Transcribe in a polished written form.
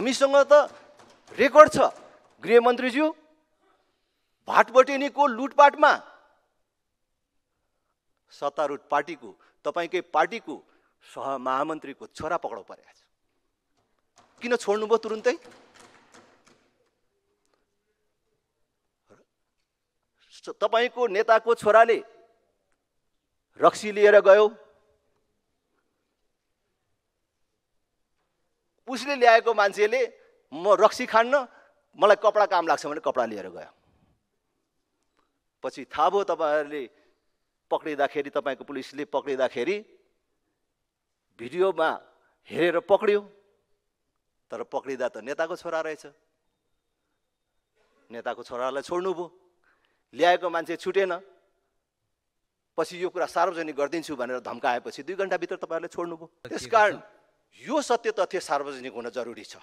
हामीसँग त रेकर्ड छ गृहमन्त्रीज्यू, भाटबटेनीको लुटपाटमा सत्तारूढ पार्टीको तपाईकै पार्टीको सहमहामन्त्रीको छोरा पक्राउ परेको छ। किन छोड्नुभयो तुरुन्तै? तपाईको नेताको छोराले रक्सी लिएर गयो, उसले ल्याएको मान्छेले म रक्सी खान्न, मलाई कपडा काम लाग्छ भने कपडा लिएर गयो। पछि थाहा भयो तपाईहरुले पक्रिँदाखेरि, तपाईको पुलिसले पक्रिँदाखेरि भिडियोमा हेरेर पक्रियो, तर पक्रिँदा त नेताको छोरा रहेछ। नेताको छोरालाई छोड्नुभयो, ल्याएको मान्छे छुटेन, पछि यो कुरा सार्वजनिक गरिदिन्छु भनेर धम्काएपछि 2 घण्टाभित्र तपाईहरुले छोड्नुभयो। त्यसकारण यो सत्य तथ्य सार्वजनिक हुन जरुरी छ।